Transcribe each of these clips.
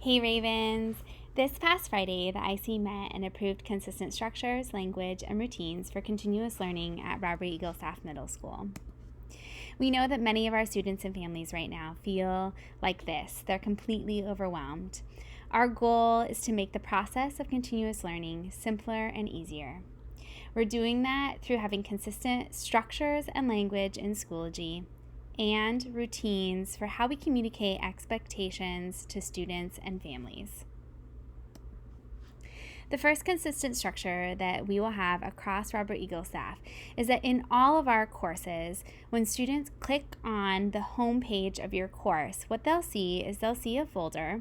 Hey Ravens! This past Friday, the IC met and approved consistent structures, language, and routines for continuous learning at Robert Eagle Staff Middle School. We know that many of our students and families right now feel like this. They're completely overwhelmed. Our goal is to make the process of continuous learning simpler and easier. We're doing that through having consistent structures and language in Schoology, and routines for how we communicate expectations to students and families. The first consistent structure that we will have across Robert Eagle staff is that in all of our courses, when students click on the home page of your course, what they'll see is they'll see a folder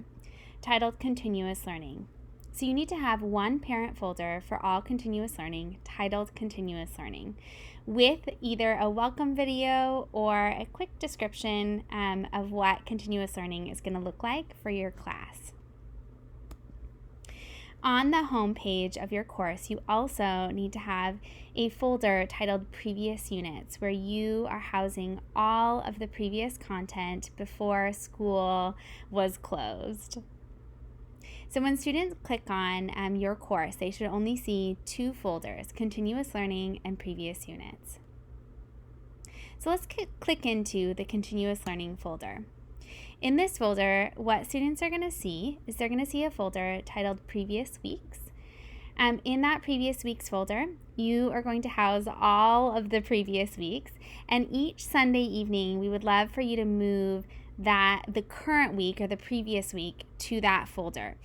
titled Continuous Learning. So you need to have one parent folder for all continuous learning titled Continuous Learning, with either a welcome video or a quick description of what continuous learning is going to look like for your class. On the home page of your course, you also need to have a folder titled Previous Units, where you are housing all of the previous content before school was closed. So when students click on your course, they should only see two folders, Continuous Learning and Previous Units. So let's click into the Continuous Learning folder. In this folder, what students are going to see is they're going to see a folder titled Previous Weeks. In that Previous Weeks folder, you are going to house all of the previous weeks, and each Sunday evening, we would love for you to move the current week or the previous week to that folder,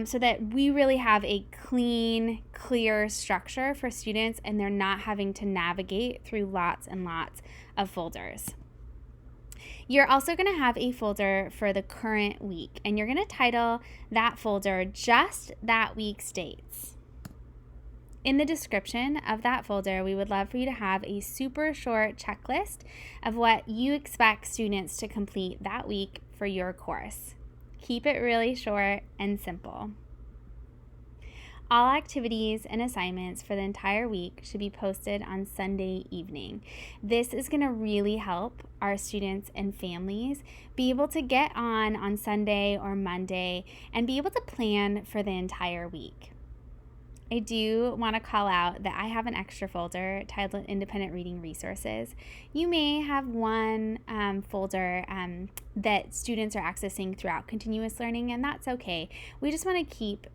so that we really have a clean, clear structure for students and they're not having to navigate through lots and lots of folders. You're also going to have a folder for the current week, and you're going to title that folder just that week's dates. In the description of that folder, we would love for you to have a super short checklist of what you expect students to complete that week for your course. Keep it really short and simple. All activities and assignments for the entire week should be posted on Sunday evening. This is going to really help our students and families be able to get on Sunday or Monday and be able to plan for the entire week. I do want to call out that I have an extra folder titled Independent Reading Resources. You may have one folder that students are accessing throughout continuous learning, and that's okay. We just want to keep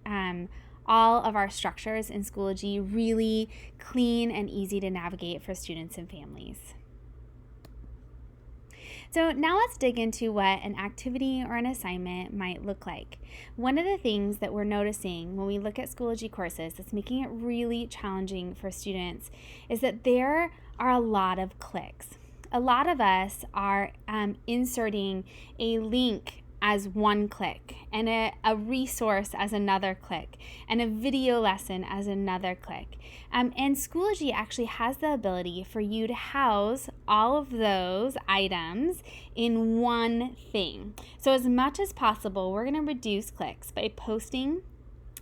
all of our structures in Schoology really clean and easy to navigate for students and families. So now let's dig into what an activity or an assignment might look like. One of the things that we're noticing when we look at Schoology courses that's making it really challenging for students is that there are a lot of clicks. A lot of us are inserting a link as one click, and a resource as another click, and a video lesson as another click. And Schoology actually has the ability for you to house all of those items in one thing. So as much as possible, we're going to reduce clicks by posting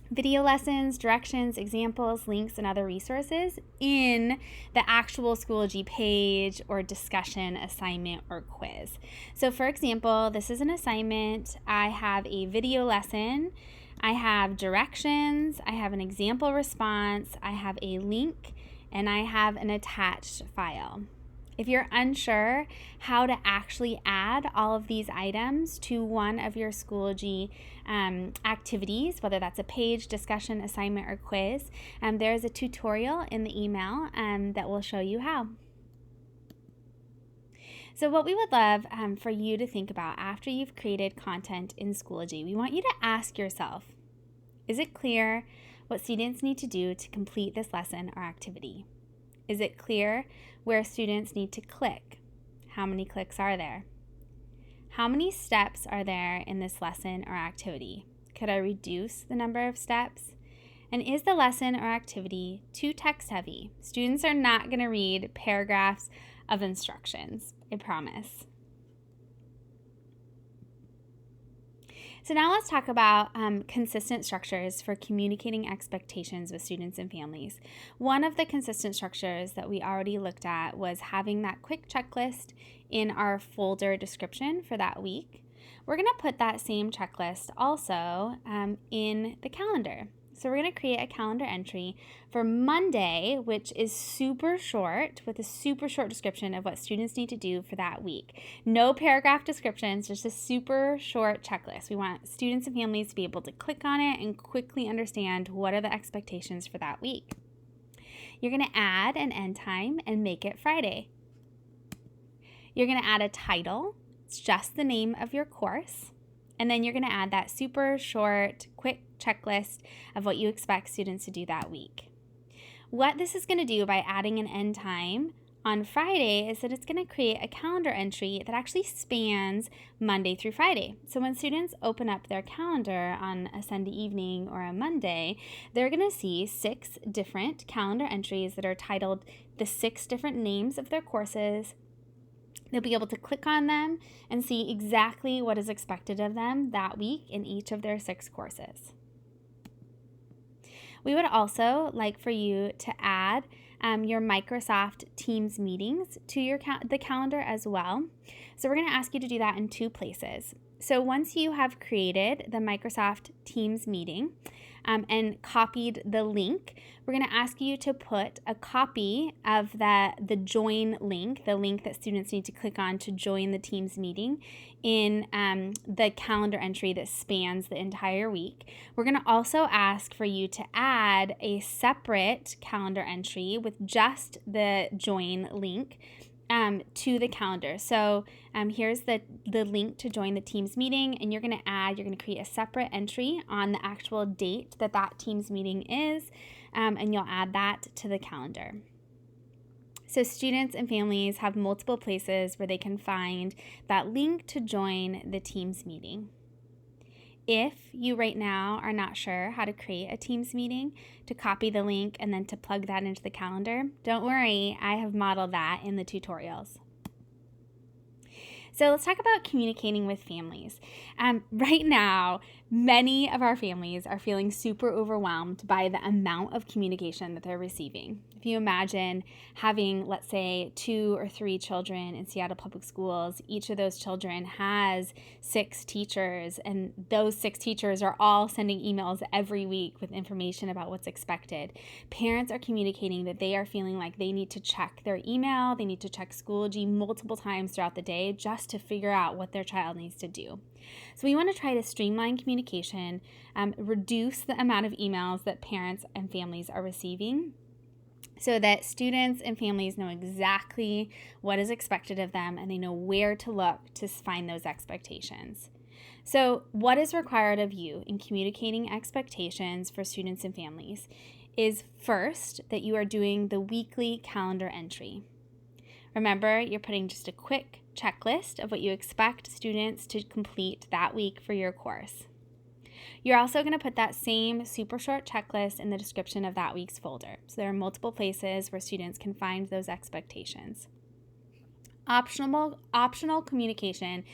video lessons, directions, examples, links, and other resources in the actual Schoology page or discussion, assignment, or quiz. So for example, this is an assignment. I have a video lesson, I have directions, I have an example response, I have a link, and I have an attached file. If you're unsure how to actually add all of these items to one of your Schoology activities, whether that's a page, discussion, assignment, or quiz, there's a tutorial in the email that will show you how. So what we would love for you to think about after you've created content in Schoology, we want you to ask yourself, is it clear what students need to do to complete this lesson or activity? Is it clear where students need to click? How many clicks are there? How many steps are there in this lesson or activity? Could I reduce the number of steps? And is the lesson or activity too text heavy? Students are not going to read paragraphs of instructions, I promise. So now let's talk about consistent structures for communicating expectations with students and families. One of the consistent structures that we already looked at was having that quick checklist in our folder description for that week. we're going to put that same checklist also in the calendar. So we're going to create a calendar entry for Monday, which is super short, with a super short description of what students need to do for that week. No paragraph descriptions, just a super short checklist. We want students and families to be able to click on it and quickly understand what are the expectations for that week. You're going to add an end time and make it Friday. You're going to add a title. It's just the name of your course. And then you're going to add that super short, quick checklist of what you expect students to do that week. What this is going to do by adding an end time on Friday is that it's going to create a calendar entry that actually spans Monday through Friday. So when students open up their calendar on a Sunday evening or a Monday, they're going to see 6 different calendar entries that are titled the 6 different names of their courses. They'll be able to click on them and see exactly what is expected of them that week in each of their 6 courses. We would also like for you to add your Microsoft Teams meetings to the calendar as well. So we're going to ask you to do that in 2 places. So once you have created the Microsoft Teams meeting and copied the link, we're going to ask you to put a copy of the join link, the link that students need to click on to join the Teams meeting, in the calendar entry that spans the entire week. We're going to also ask for you to add a separate calendar entry with just the join link to the calendar. So here's the link to join the Teams meeting, and you're going to create a separate entry on the actual date that Teams meeting is, and you'll add that to the calendar. So students and families have multiple places where they can find that link to join the Teams meeting. If you right now are not sure how to create a Teams meeting, to copy the link and then to plug that into the calendar, don't worry, I have modeled that in the tutorials. So let's talk about communicating with families. Right now, many of our families are feeling super overwhelmed by the amount of communication that they're receiving. If you imagine having, let's say, 2 or 3 children in Seattle Public Schools, each of those children has 6 teachers, and those 6 teachers are all sending emails every week with information about what's expected. Parents are communicating that they are feeling like they need to check their email, they need to check Schoology multiple times throughout the day just to figure out what their child needs to do. So we want to try to streamline communication, reduce the amount of emails that parents and families are receiving, so that students and families know exactly what is expected of them and they know where to look to find those expectations. So what is required of you in communicating expectations for students and families is first that you are doing the weekly calendar entry. Remember, you're putting just a quick checklist of what you expect students to complete that week for your course. You're also going to put that same super short checklist in the description of that week's folder. So there are multiple places where students can find those expectations. Optional communication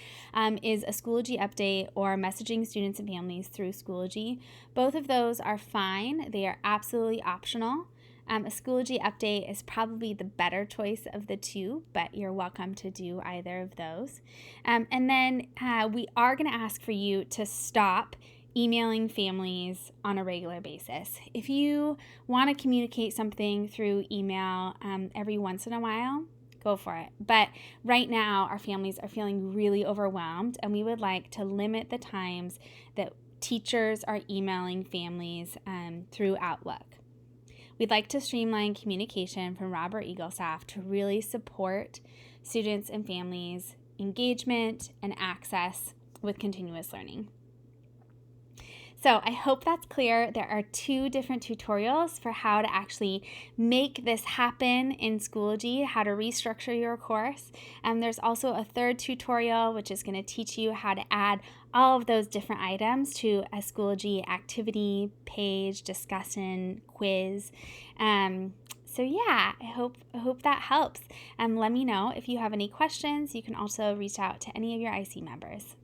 is a Schoology update or messaging students and families through Schoology. Both of those are fine. They are absolutely optional. A Schoology update is probably the better choice of the 2, but you're welcome to do either of those. And then we are going to ask for you to stop emailing families on a regular basis. If you want to communicate something through email every once in a while, go for it. But right now, our families are feeling really overwhelmed, and we would like to limit the times that teachers are emailing families through Outlook. We'd like to streamline communication from Robert Eaglestaff to really support students and families' engagement and access with continuous learning. So I hope that's clear. There are 2 different tutorials for how to actually make this happen in Schoology, how to restructure your course. And there's also a 3rd tutorial, which is going to teach you how to add all of those different items to a Schoology activity, page, discussion, quiz. So yeah, I hope that helps. Let me know if you have any questions. You can also reach out to any of your IC members.